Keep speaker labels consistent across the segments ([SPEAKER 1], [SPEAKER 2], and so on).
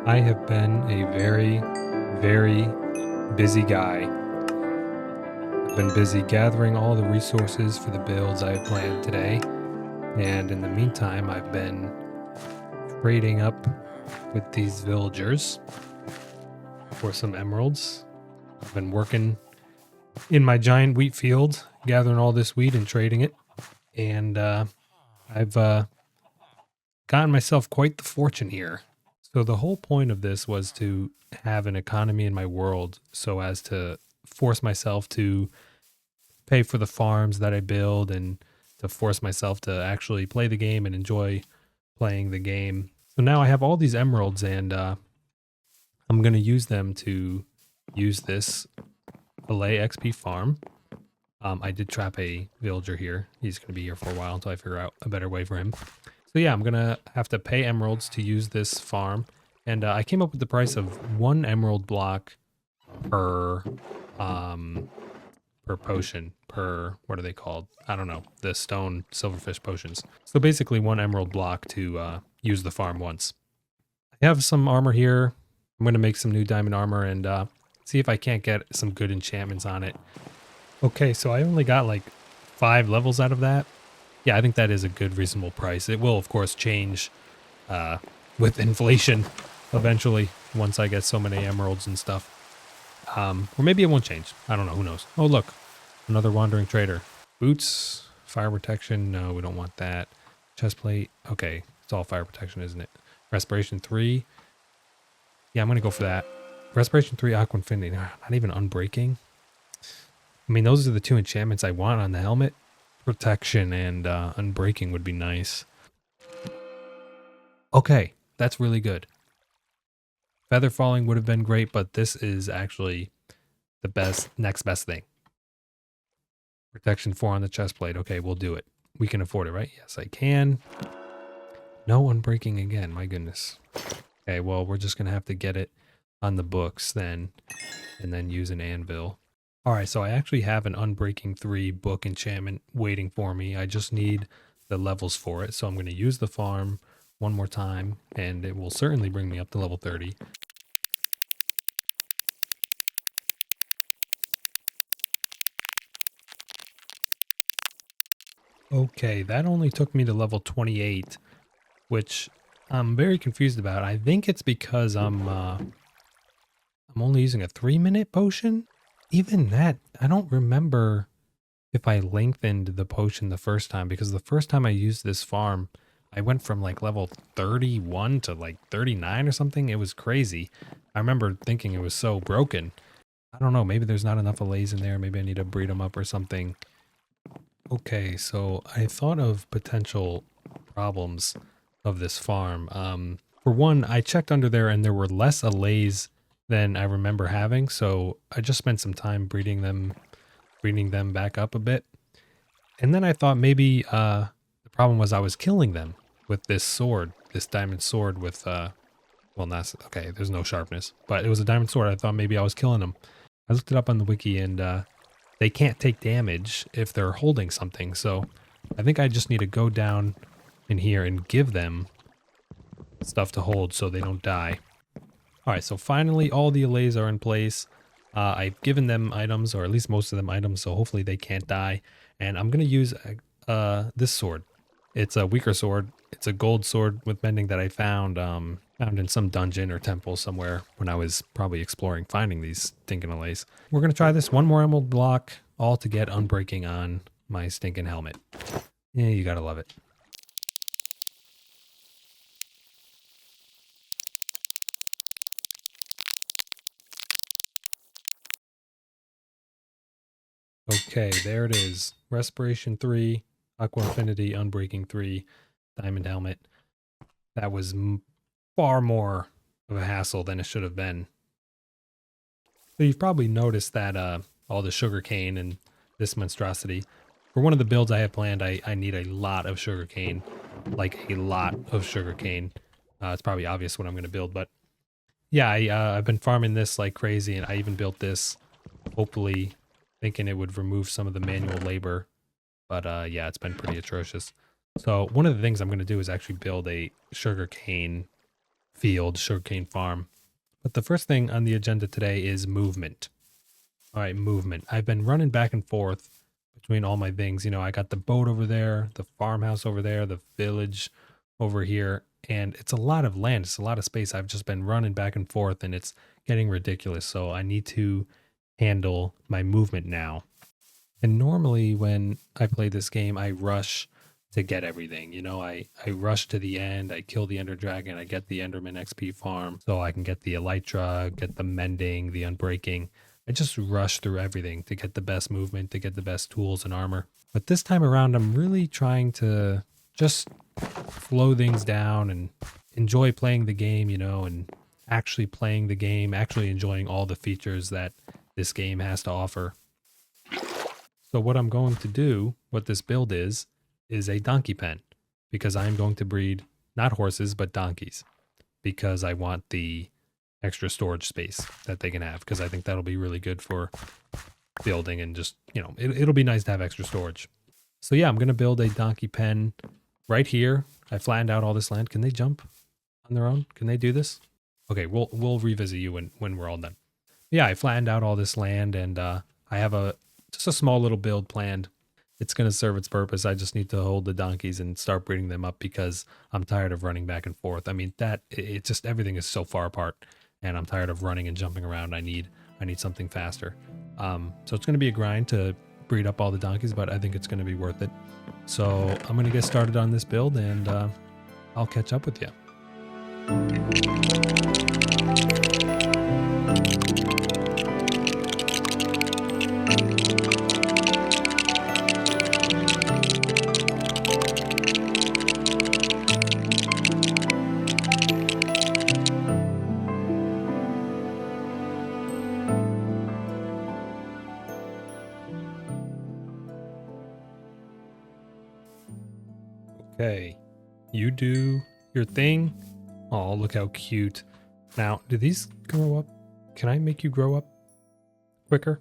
[SPEAKER 1] I have been a very, very busy guy. I've been busy gathering all the resources for the builds I have planned today, and in the meantime, I've been trading up with these villagers for some emeralds. I've been working in my giant wheat field, gathering all this wheat and trading it, and I've gotten myself quite the fortune here. So the whole point of this was to have an economy in my world so as to force myself to pay for the farms that I build and to force myself to actually play the game and enjoy playing the game. So now I have all these emeralds and I'm going to use them to use this Filet XP farm. I did trap a villager here. He's going to be here for a while until I figure out a better way for him. So yeah, I'm going to have to pay emeralds to use this farm. And I came up with the price of 1 emerald block per potion, what are they called? I don't know, the stone silverfish potions. So basically 1 emerald block to use the farm once. I have some armor here. I'm going to make some new diamond armor and see if I can't get some good enchantments on it. Okay, so I only got like 5 levels out of that. Yeah, I think that is a good reasonable price. It will, of course, change with inflation eventually once I get so many emeralds and stuff. Or maybe it won't change. I don't know. Who knows? Oh, look. Another wandering trader. Boots. Fire protection. No, we don't want that. Chest plate. Okay. It's all fire protection, isn't it? Respiration 3. Yeah, I'm going to go for that. Respiration 3, Aqua Infinity. Not even Unbreaking. I mean, those are the 2 enchantments I want on the helmet. Protection and Unbreaking would be nice. Okay. That's really good. Feather falling would have been great, but this is actually the next best thing. Protection 4 on the chest plate. Okay, we'll do it. We can afford it, right? Yes, I can. No Unbreaking again. My goodness. Okay, well, we're just going to have to get it on the books then, and then use an anvil. All right, so I actually have an Unbreaking 3 book enchantment waiting for me. I just need the levels for it, so I'm going to use the farm one more time, and it will certainly bring me up to level 30. Okay, that only took me to level 28, which I'm very confused about. I think it's because I'm only using a 3-minute potion. Even that, I don't remember if I lengthened the potion the first time, because the first time I used this farm, I went from like level 31 to like 39 or something. It was crazy. I remember thinking it was so broken. I don't know, maybe there's not enough allays in there. Maybe I need to breed them up or something. Okay, so I thought of potential problems of this farm. For one, I checked under there and there were less allays than I remember having, so I just spent some time breeding them back up a bit. And then I thought maybe the problem was I was killing them with this sword, this diamond sword with, well, not, okay, there's no sharpness, but it was a diamond sword. I thought maybe I was killing them. I looked it up on the wiki and they can't take damage if they're holding something. So I think I just need to go down in here and give them stuff to hold so they don't die. All right, so finally all the allays are in place. I've given them items, or at least most of them items, so hopefully they can't die. And I'm going to use this sword. It's a weaker sword. It's a gold sword with mending that I found in some dungeon or temple somewhere when I was probably exploring, finding these stinking allays. We're going to try this 1 more emerald block, all to get Unbreaking on my stinking helmet. Yeah, you got to love it. Okay, there it is. Respiration 3, Aqua Infinity, Unbreaking 3, Diamond Helmet. That was far more of a hassle than it should have been. So you've probably noticed that all the sugarcane and this monstrosity. For one of the builds I have planned, I need a lot of sugarcane. Like a lot of sugarcane. It's probably obvious what I'm going to build, but yeah, I've been farming this like crazy, and I even built this hopefully thinking it would remove some of the manual labor. But yeah, it's been pretty atrocious. So one of the things I'm going to do is actually build a sugarcane field, sugarcane farm. But the first thing on the agenda today is movement. All right, movement. I've been running back and forth between all my things. You know, I got the boat over there, the farmhouse over there, the village over here, and it's a lot of land. It's a lot of space. I've just been running back and forth, and it's getting ridiculous. So I need to handle my movement now. And normally when I play this game, I rush to get everything. You know, I rush to the end, I kill the Ender Dragon, I get the Enderman XP farm so I can get the Elytra, get the mending, the unbreaking. I just rush through everything to get the best movement, to get the best tools and armor. But this time around, I'm really trying to just slow things down and enjoy playing the game, you know, and actually playing the game, actually enjoying all the features that this game has to offer. So what I'm going to do, what this build is a donkey pen, because I'm going to breed not horses, but donkeys, because I want the extra storage space that they can have, because I think that'll be really good for building and just, you know, it'll be nice to have extra storage. So yeah, I'm going to build a donkey pen right here. I flattened out all this land. Can they jump on their own? Can they do this? Okay, we'll revisit you when we're all done. Yeah, I flattened out all this land, and I have just a small little build planned. It's going to serve its purpose. I just need to hold the donkeys and start breeding them up because I'm tired of running back and forth. I mean, it just, everything is so far apart and I'm tired of running and jumping around. I need something faster. So it's going to be a grind to breed up all the donkeys, but I think it's going to be worth it. So I'm going to get started on this build and I'll catch up with you. Okay, you do your thing. Oh, look how cute. Now, do these grow up? Can I make you grow up quicker?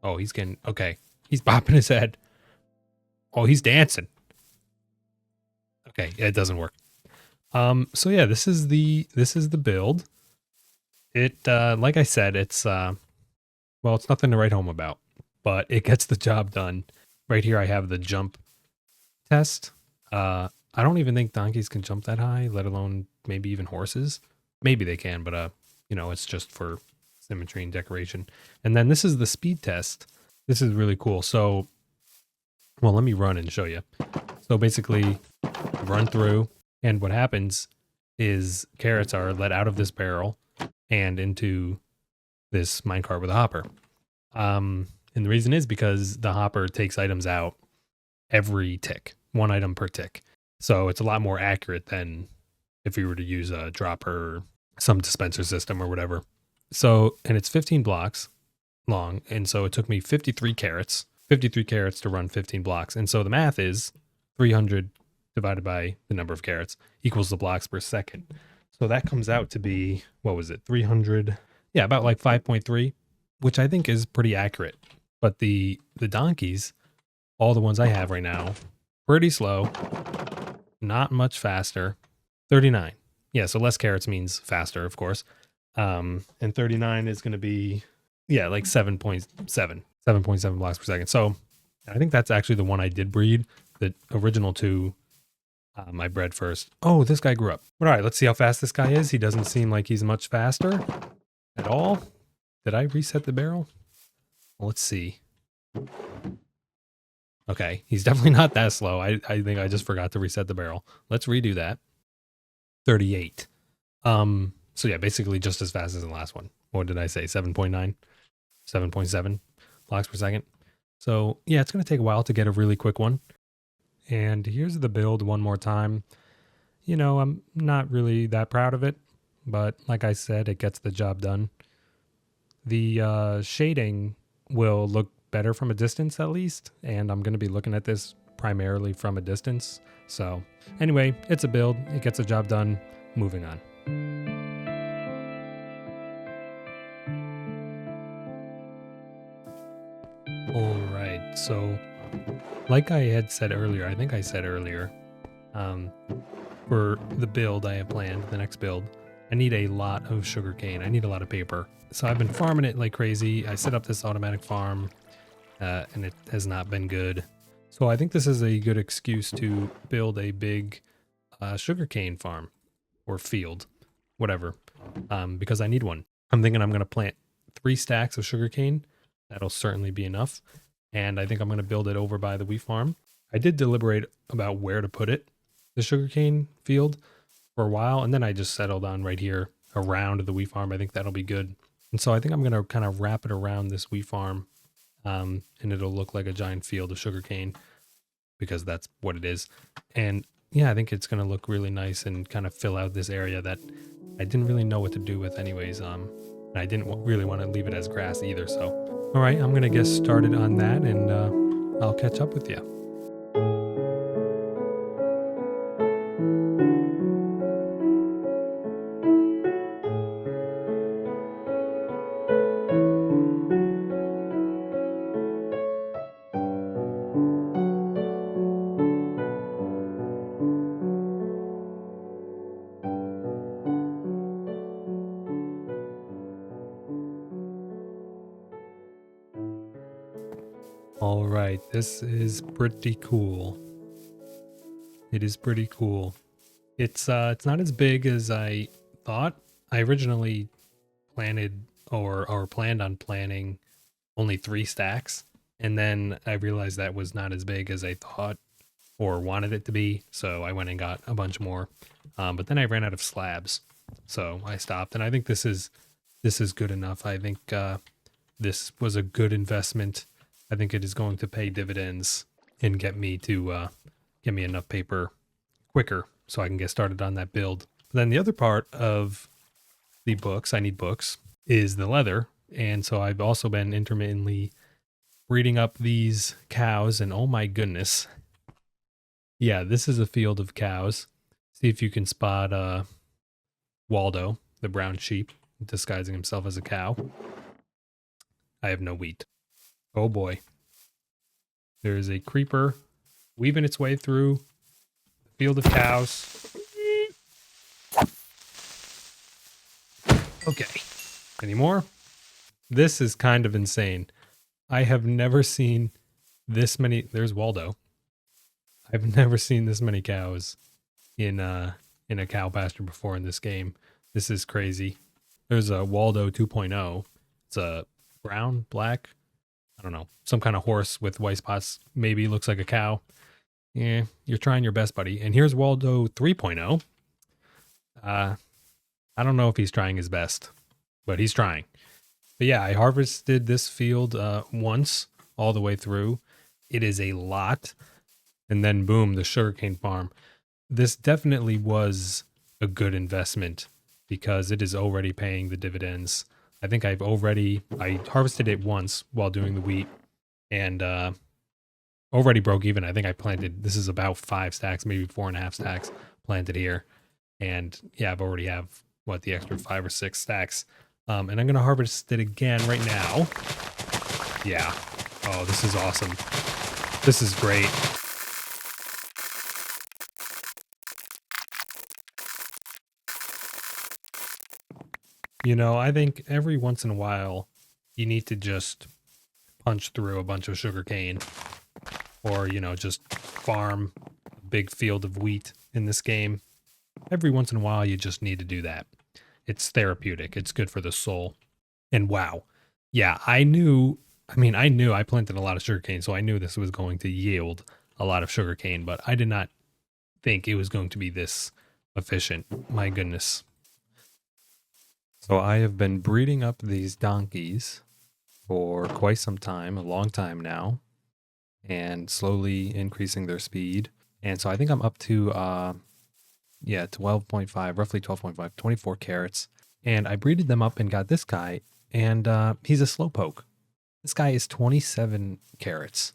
[SPEAKER 1] Oh, he's getting, okay. He's bopping his head. Oh, he's dancing. Okay, it doesn't work. So yeah, this is the build. It, like I said, it's, well, it's nothing to write home about, but it gets the job done. Right here, I have the jump test. I don't even think donkeys can jump that high, let alone maybe even horses. Maybe they can, but you know, it's just for symmetry and decoration. And then this is the speed test. This is really cool. So, well, let me run and show you. So basically, run through, and what happens is carrots are let out of this barrel and into this minecart with a hopper. And the reason is because the hopper takes items out every tick, one item per tick. So it's a lot more accurate than if we were to use a dropper or some dispenser system or whatever. So, and it's 15 blocks long. And so it took me 53 carrots to run 15 blocks. And so the math is 300 divided by the number of carrots equals the blocks per second. So that comes out to be, what was it? 300. Yeah, about like 5.3, which I think is pretty accurate. But the donkeys, all the ones I have right now, pretty slow, not much faster. 39. Yeah, so less carrots means faster, of course. And 39 is going to be, yeah, like 7.7 blocks per second. So I think that's actually the one I did breed. The original two, I bred first. Oh, this guy grew up. But all right, let's see how fast this guy is. He doesn't seem like he's much faster at all. Did I reset the barrel? Well, let's see. Okay, he's definitely not that slow. I think I just forgot to reset the barrel. Let's redo that. 38. So yeah, basically just as fast as the last one. What did I say? 7.9? 7.7 blocks per second. So yeah, it's going to take a while to get a really quick one. And here's the build one more time. You know, I'm not really that proud of it, but like I said, it gets the job done. The shading will look better from a distance at least, and I'm going to be looking at this primarily from a distance. So anyway, it's a build. It gets the job done. Moving on. All right, so like I had said earlier, I think I said earlier, for the build I have planned, the next build, I need a lot of sugarcane. I need a lot of paper. So I've been farming it like crazy. I set up this automatic farm and it has not been good. So I think this is a good excuse to build a big sugarcane farm or field, whatever, because I need one. I'm thinking I'm going to plant 3 stacks of sugarcane. That'll certainly be enough. And I think I'm going to build it over by the wheat farm. I did deliberate about where to put it, the sugarcane field, for a while, and then I just settled on right here around the wheat farm. I think that'll be good. And so I think I'm going to kind of wrap it around this wheat farm, and it'll look like a giant field of sugarcane because that's what it is. And yeah, I think it's going to look really nice and kind of fill out this area that I didn't really know what to do with anyways. And I didn't really want to leave it as grass either. So, all right, I'm going to get started on that, and I'll catch up with you. All right, this is pretty cool. It is pretty cool. It's not as big as I thought. I originally planned on planning only 3 stacks, and then I realized that was not as big as I thought or wanted it to be, so I went and got a bunch more. But then I ran out of slabs, so I stopped, and I think this is good enough. I think this was a good investment. I think it is going to pay dividends and get me enough paper quicker so I can get started on that build. But then the other part of the books, I need books, is the leather. And so I've also been intermittently breeding up these cows, and oh my goodness. Yeah, this is a field of cows. See if you can spot Waldo, the brown sheep, disguising himself as a cow. I have no wheat. Oh boy. There is a creeper weaving its way through the field of cows. Okay. Any more? This is kind of insane. I have never seen this many. There's Waldo. I've never seen this many cows in a cow pasture before in this game. This is crazy. There's a Waldo 2.0. It's a brown, black, I don't know, some kind of horse with white spots. Maybe looks like a cow. Yeah, you're trying your best, buddy. And here's Waldo 3.0. I don't know if he's trying his best, but he's trying. But yeah, I harvested this field once all the way through. It is a lot. And then boom, the sugarcane farm. This definitely was a good investment because it is already paying the dividends. I think I harvested it once while doing the wheat and already broke even. I think I planted, this is about 5 stacks, maybe 4.5 stacks planted here. And yeah, I've already have the extra 5 or 6 stacks. And I'm going to harvest it again right now. Yeah. Oh, this is awesome. This is great. You know, I think every once in a while you need to just punch through a bunch of sugarcane or, you know, just farm a big field of wheat in this game. Every once in a while you just need to do that. It's therapeutic. It's good for the soul. And wow. Yeah, I knew I planted a lot of sugarcane, so I knew this was going to yield a lot of sugarcane, but I did not think it was going to be this efficient. My goodness. So I have been breeding up these donkeys for quite some time, a long time now, and slowly increasing their speed. And so I think I'm up to 12.5, roughly 12.5, 24 carrots. And I breeded them up and got this guy, and he's a slowpoke. This guy is 27 carrots,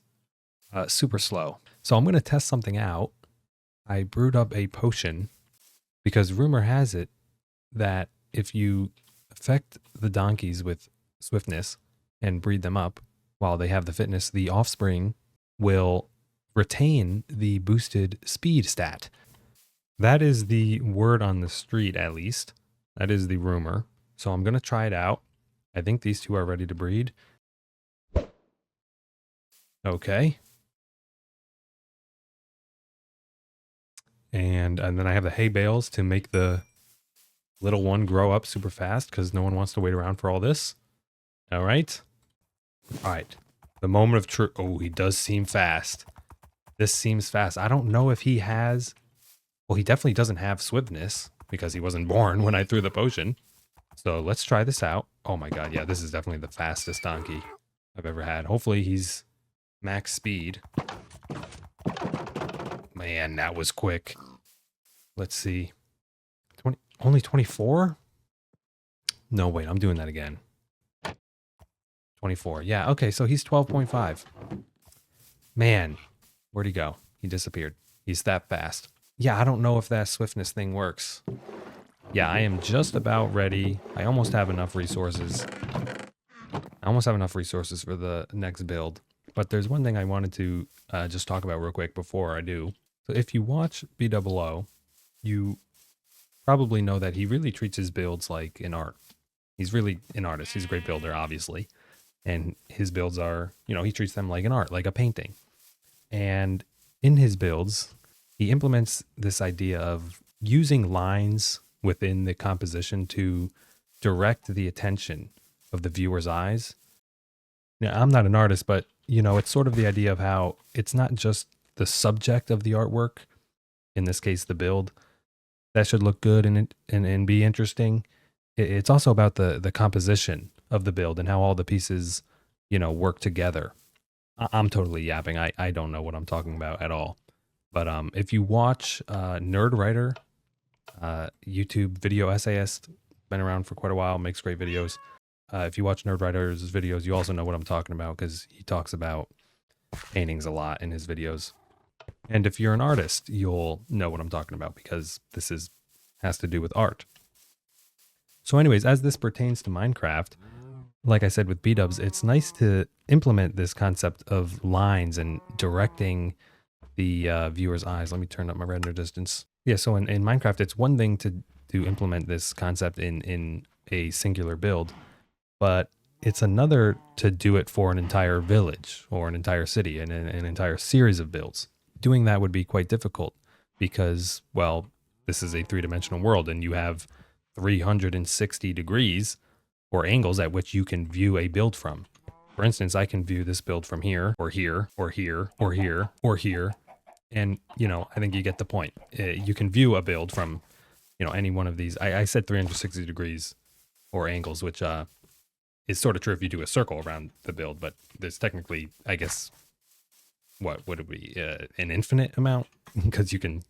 [SPEAKER 1] super slow. So I'm going to test something out. I brewed up a potion because rumor has it that if you affect the donkeys with swiftness and breed them up while they have the fitness, the offspring will retain the boosted speed stat. That is the word on the street, at least. That is the rumor. So I'm going to try it out. I think these two are ready to breed. Okay. And then I have the hay bales to make the little one grow up super fast because no one wants to wait around for all this. All right. All right. The moment of truth. Oh, he does seem fast. This seems fast. I don't know if he has... Well, he definitely doesn't have swiftness because he wasn't born when I threw the potion. So let's try this out. Oh my god, yeah, this is definitely the fastest donkey I've ever had. Hopefully he's max speed. Man, that was quick. Let's see. 20, only 24? No, wait, I'm doing that again. 24. Yeah, okay, so he's 12.5. Man, where'd he go? He disappeared. He's that fast. Yeah, I don't know if that swiftness thing works. Yeah, I am just about ready. I almost have enough resources. I almost have enough resources for the next build. But there's one thing I wanted to just talk about real quick before I do. So if you watch BOO, you probably know that he really treats his builds like an art. He's really an artist. He's a great builder, obviously. And his builds are, he treats them like an art, like a painting. And in his builds, he implements this idea of using lines within the composition to direct the attention of the viewer's eyes. Now, I'm not an artist, but it's sort of the idea of how it's not just the subject of the artwork, in this case the build, that should look good and be interesting. It's also about the composition of the build and how all the pieces work together. I'm totally yapping. I don't know what I'm talking about at all. But if you watch Nerd Writer, YouTube video essayist, been around for quite a while, makes great videos. If you watch Nerd Writer's videos, you also know what I'm talking about because he talks about paintings a lot in his videos. And if you're an artist, you'll know what I'm talking about because this has to do with art. So anyways, as this pertains to Minecraft, like I said with B-dubs, it's nice to implement this concept of lines and directing the viewer's eyes. Let me turn up my render distance. Yeah, so in Minecraft, it's one thing to implement this concept in a singular build, but it's another to do it for an entire village or an entire city and an entire series of builds. Doing that would be quite difficult because, well, this is a three-dimensional world and you have 360 degrees or angles at which you can view a build from. For instance, I can view this build from here, or here, or here, or here, or here. And, I think you get the point. You can view a build from, any one of these. I said 360 degrees or angles, which is sort of true if you do a circle around the build, but there's technically, I guess, what would it be? An infinite amount? Because you can,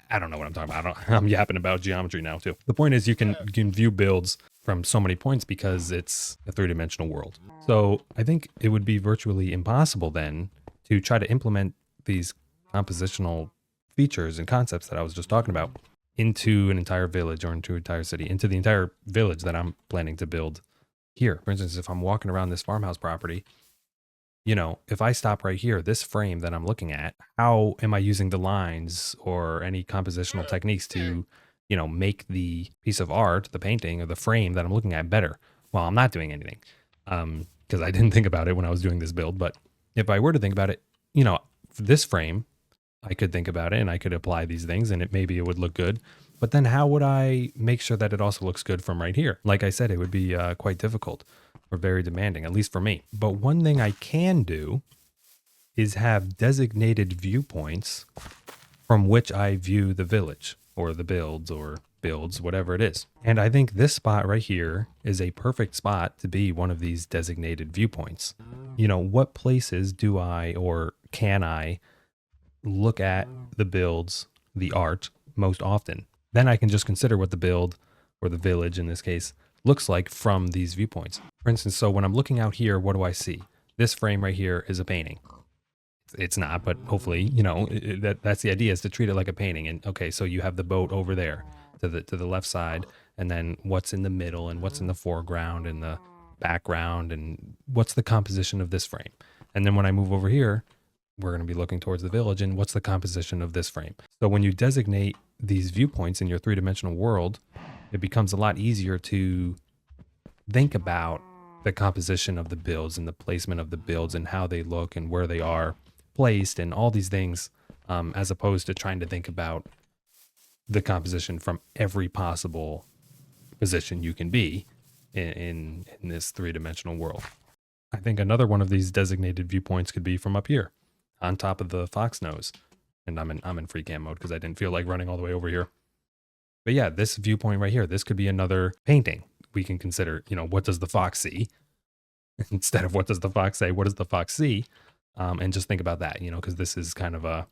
[SPEAKER 1] I don't know what I'm talking about. I'm yapping about geometry now too. The point is you can view builds from so many points because it's a three-dimensional world. So I think it would be virtually impossible then to try to implement these compositional features and concepts that I was just talking about into an entire village or into an entire city, into the entire village that I'm planning to build here. For instance, if I'm walking around this farmhouse property, if I stop right here, this frame that I'm looking at, how am I using the lines or any compositional techniques to, make the piece of art, the painting or the frame that I'm looking at better? Well, I'm not doing anything because I didn't think about it when I was doing this build. But if I were to think about it, this frame, I could think about it and I could apply these things and maybe it would look good. But then how would I make sure that it also looks good from right here? Like I said, it would be quite difficult or very demanding, at least for me. But one thing I can do is have designated viewpoints from which I view the village or the builds, whatever it is. And I think this spot right here is a perfect spot to be one of these designated viewpoints. What places do I or can I look at the builds, the art, most often? Then I can just consider what the build, or the village in this case, looks like from these viewpoints. For instance, so when I'm looking out here, what do I see? This frame right here is a painting. It's not, but hopefully, that's the idea, is to treat it like a painting. And okay, so you have the boat over there to the left side, and then what's in the middle and what's in the foreground and the background and what's the composition of this frame. And then when I move over here, we're going to be looking towards the village and what's the composition of this frame. So when you designate these viewpoints in your three-dimensional world, it becomes a lot easier to think about the composition of the builds and the placement of the builds and how they look and where they are placed and all these things, as opposed to trying to think about the composition from every possible position you can be in this three-dimensional world. I think another one of these designated viewpoints could be from up here on top of the fox nose. And I'm in free cam mode because I didn't feel like running all the way over here. But yeah, this viewpoint right here, this could be another painting. We can consider, what does the fox see? Instead of what does the fox say, what does the fox see? And just think about that, because this is kind of a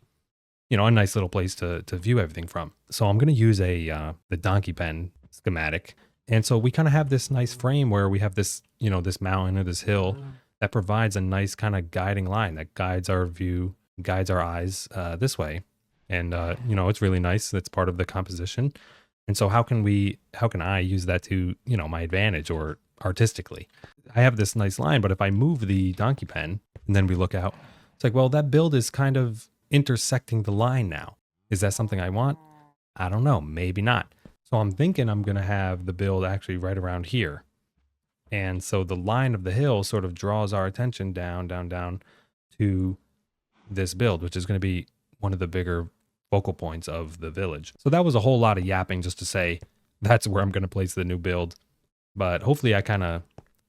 [SPEAKER 1] nice little place to view everything from. So I'm going to use the donkey pen schematic. And so we kind of have this nice frame where we have this, this mountain or this hill that provides a nice kind of guiding line that guides our view, guides our eyes this way. And, it's really nice. That's part of the composition. And so how can I use that to, my advantage or artistically? I have this nice line, but if I move the donkey pen and then we look out, it's like, well, that build is kind of intersecting the line now. Is that something I want? I don't know. Maybe not. So I'm thinking I'm going to have the build actually right around here. And so the line of the hill sort of draws our attention down to this build, which is going to be one of the bigger focal points of the village. So that was a whole lot of yapping just to say that's where I'm going to place the new build. But hopefully I kind of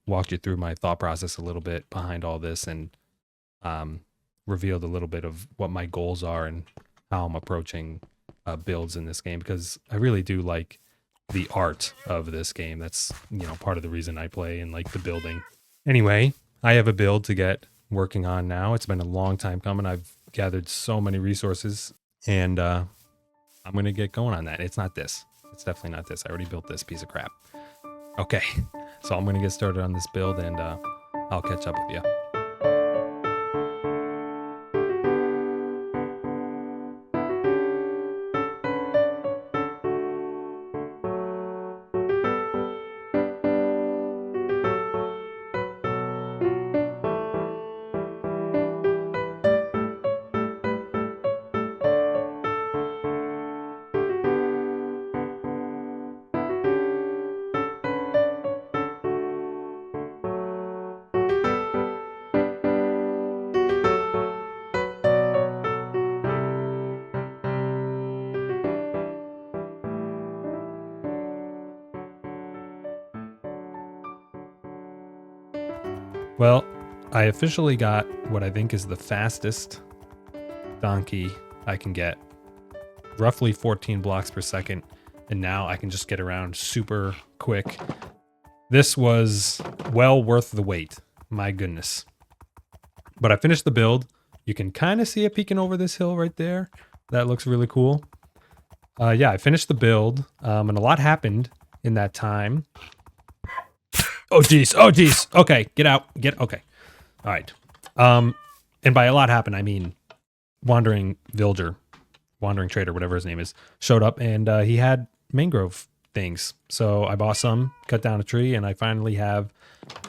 [SPEAKER 1] walked you through my thought process a little bit behind all this and revealed a little bit of what my goals are and how I'm approaching builds in this game, because I really do like the art of this game. That's, part of the reason I play and like the building. Anyway, I have a build to get working on now. It's been a long time coming. I've gathered so many resources and I'm going to get going on that. It's not this. It's definitely not this. I already built this piece of crap. Okay, so I'm going to get started on this build and I'll catch up with you. Well, I officially got what I think is the fastest donkey I can get, roughly 14 blocks per second, and now I can just get around super quick. This was well worth the wait, my goodness. But I finished the build. You can kind of see it peeking over this hill right there. That looks really cool. Yeah, I finished the build, and a lot happened in that time. Oh geez. Okay, get out. Okay. All right. And by a lot happened, I mean wandering villager, wandering trader, whatever his name is, showed up and he had mangrove things. So I bought some, cut down a tree, and I finally have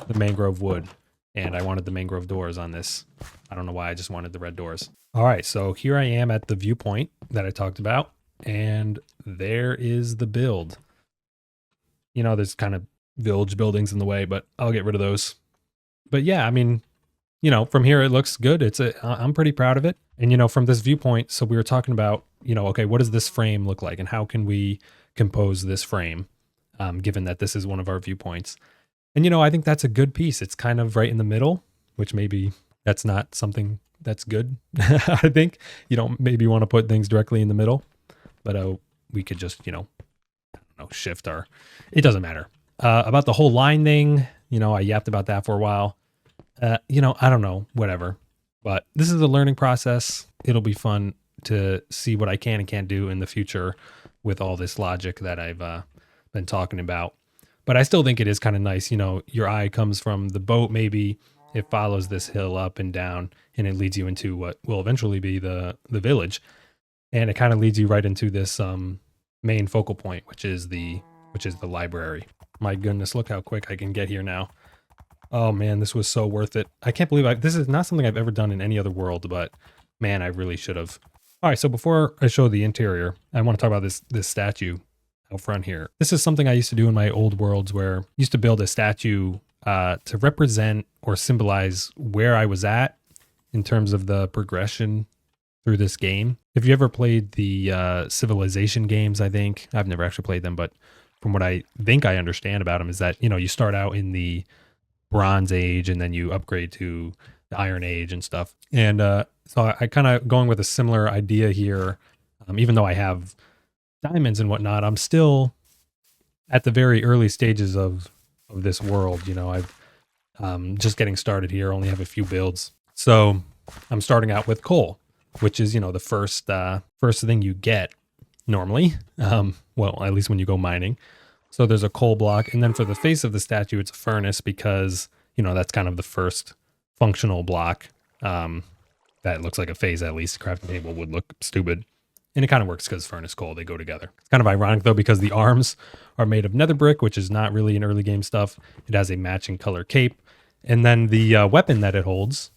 [SPEAKER 1] the mangrove wood. And I wanted the mangrove doors on this. I don't know why, I just wanted the red doors. All right, so here I am at the viewpoint that I talked about, and there is the build. There's kind of village buildings in the way, but I'll get rid of those. But yeah, I mean, from here it looks good. I'm pretty proud of it. And from this viewpoint, so we were talking about, okay, what does this frame look like and how can we compose this frame, given that this is one of our viewpoints. And I think that's a good piece. It's kind of right in the middle, which maybe that's not something that's good. I think you don't maybe want to put things directly in the middle, but we could just, shift our, it doesn't matter. About the whole line thing, I yapped about that for a while. I don't know, whatever. But this is a learning process. It'll be fun to see what I can and can't do in the future with all this logic that I've been talking about. But I still think it is kind of nice. Your eye comes from the boat, maybe it follows this hill up and down, and it leads you into what will eventually be the village. And it kind of leads you right into this main focal point, which is the library. My goodness, look how quick I can get here now. Oh man, this was so worth it. I can't believe this is not something I've ever done in any other world, but Man, I really should have. All right, so before I show the interior, I want to talk about this statue out front here. This is something I used to do in my old worlds where I used to build a statue to represent or symbolize where I was at in terms of the progression through this game. If you ever played the Civilization games, I think, I've never actually played them, but from what I think I understand about them is that, you know, you start out in the Bronze Age and then you upgrade to the Iron Age and stuff. And so I kind of going with a similar idea here. Even though I have diamonds and whatnot, I'm still at the very early stages of this world. You know, I've just getting started here, only have a few builds. So I'm starting out with coal, which is, you know, the first thing you get normally. Well, at least when you go mining. So there's a coal block. And then for the face of the statue, it's a furnace because, you know, that's kind of the first functional block. That looks like a phase, at least. Crafting table would look stupid. And it kind of works because furnace coal, they go together. It's kind of ironic, though, because the arms are made of nether brick, which is not really an early game stuff. It has a matching color cape. And then the weapon that it holds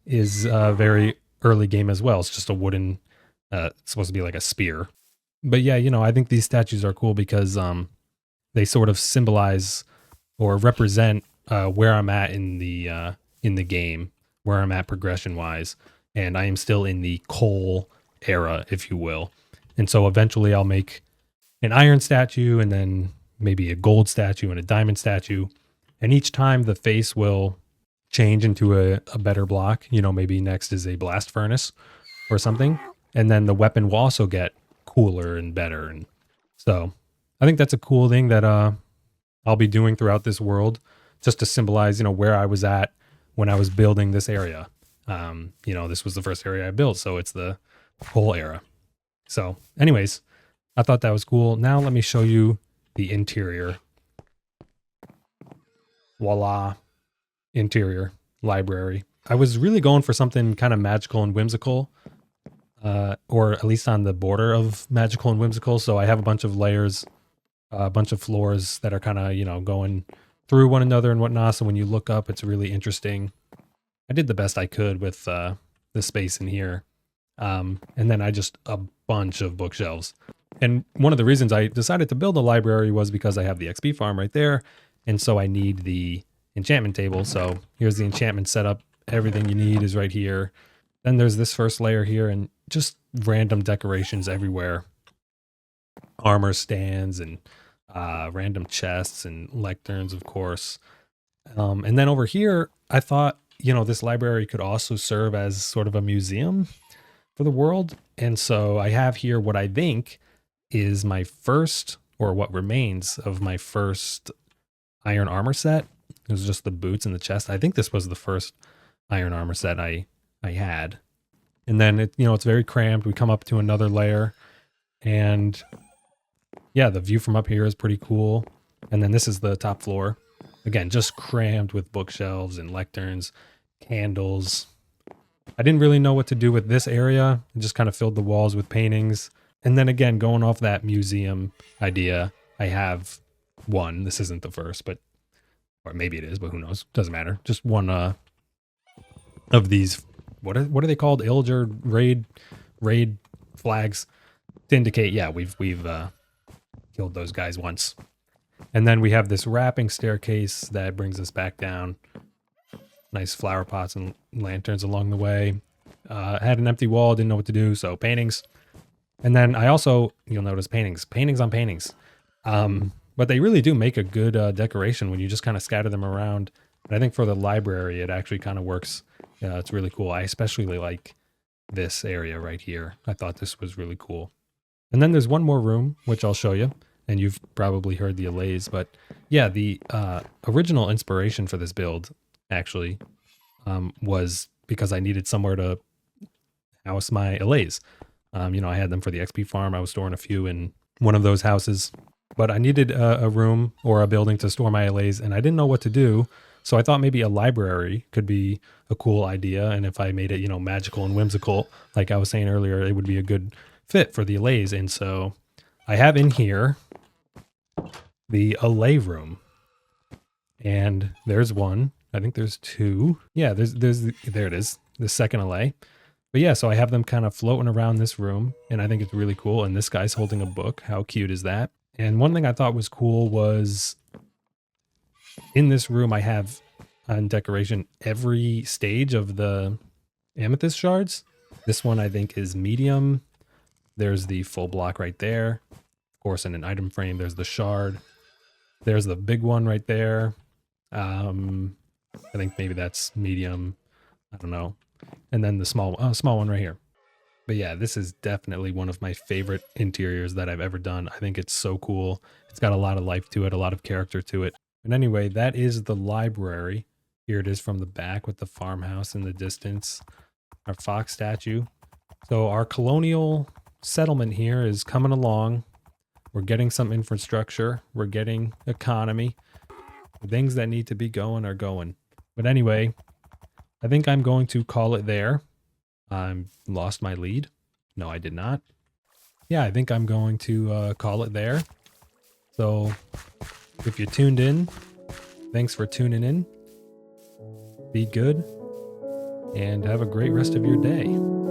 [SPEAKER 1] is very early game as well. It's just a wooden, it's supposed to be like a spear. But yeah, you know, I think these statues are cool because they sort of symbolize or represent where I'm at in the game, where I'm at progression-wise. And I am still in the coal era, if you will. And so eventually I'll make an iron statue and then maybe a gold statue and a diamond statue. And each time the face will change into a better block. You know, maybe next is a blast furnace or something. And then the weapon will also get cooler and better. And so I think that's a cool thing that I'll be doing throughout this world just to symbolize, you know, where I was at when I was building this area. You know, this was the first area I built, so it's the whole era. So anyways, I thought that was cool. Now let me show you the interior. Voila. Interior library. I was really going for something kind of magical and whimsical, or at least on the border of magical and whimsical. So I have a bunch of layers, a bunch of floors that are kind of, you know, going through one another and whatnot. So when you look up, it's really interesting. I did the best I could with the space in here. And then I just a bunch of bookshelves. And one of the reasons I decided to build a library was because I have the XP farm right there. And so I need the enchantment table. So here's the enchantment setup. Everything you need is right here. Then there's this first layer here and just random decorations everywhere. Armor stands and random chests and lecterns, of course. And then over here, I thought, you know, this library could also serve as sort of a museum for the world. And so I have here what I think is my first, or what remains of my first iron armor set. It was just the boots and the chest. I think this was the first iron armor set I had. And then it, you know, it's very cramped. We come up to another layer and yeah, the view from up here is pretty cool. And then this is the top floor. Again, just crammed with bookshelves and lecterns, candles. I didn't really know what to do with this area. I just kind of filled the walls with paintings. And then again, going off that museum idea, I have one. This isn't the first, but, or maybe it is, but who knows? Doesn't matter. Just one of these, what are they called? Illager raid flags to indicate, yeah, we've killed those guys once. And then we have this wrapping staircase that brings us back down. Nice flower pots and lanterns along the way. Had an empty wall, didn't know what to do, so paintings. And then I also, you'll notice paintings on paintings. But they really do make a good decoration when you just kind of scatter them around. And I think for the library, it actually kind of works. It's really cool. I especially like this area right here. I thought this was really cool. And then there's one more room, which I'll show you. And you've probably heard the allays. But yeah, the original inspiration for this build actually was because I needed somewhere to house my allays. You know, I had them for the XP farm. I was storing a few in one of those houses. But I needed a room or a building to store my allays, and I didn't know what to do. So I thought maybe a library could be a cool idea. And if I made it, you know, magical and whimsical, like I was saying earlier, it would be a good fit for the allays. And so I have in here the allay room. And there's one. I think there's two. Yeah, there it is. The second allay. But yeah, so I have them kind of floating around this room, and I think it's really cool. And this guy's holding a book. How cute is that? And one thing I thought was cool was in this room, I have on decoration every stage of the amethyst shards. This one I think is medium. There's the full block right there. Of course, in an item frame, there's the shard. There's the big one right there. I think maybe that's medium. I don't know. And then the small one right here. But yeah, this is definitely one of my favorite interiors that I've ever done. I think it's so cool. It's got a lot of life to it, a lot of character to it. But anyway, that is the library. Here it is from the back with the farmhouse in the distance. Our fox statue. So our colonial settlement here is coming along. We're getting some infrastructure. We're getting economy. The things that need to be going are going. But anyway, I think I'm going to call it there. I lost my lead. No, I did not. Yeah, I think I'm going to call it there. So if you tuned in, thanks for tuning in. Be good and have a great rest of your day.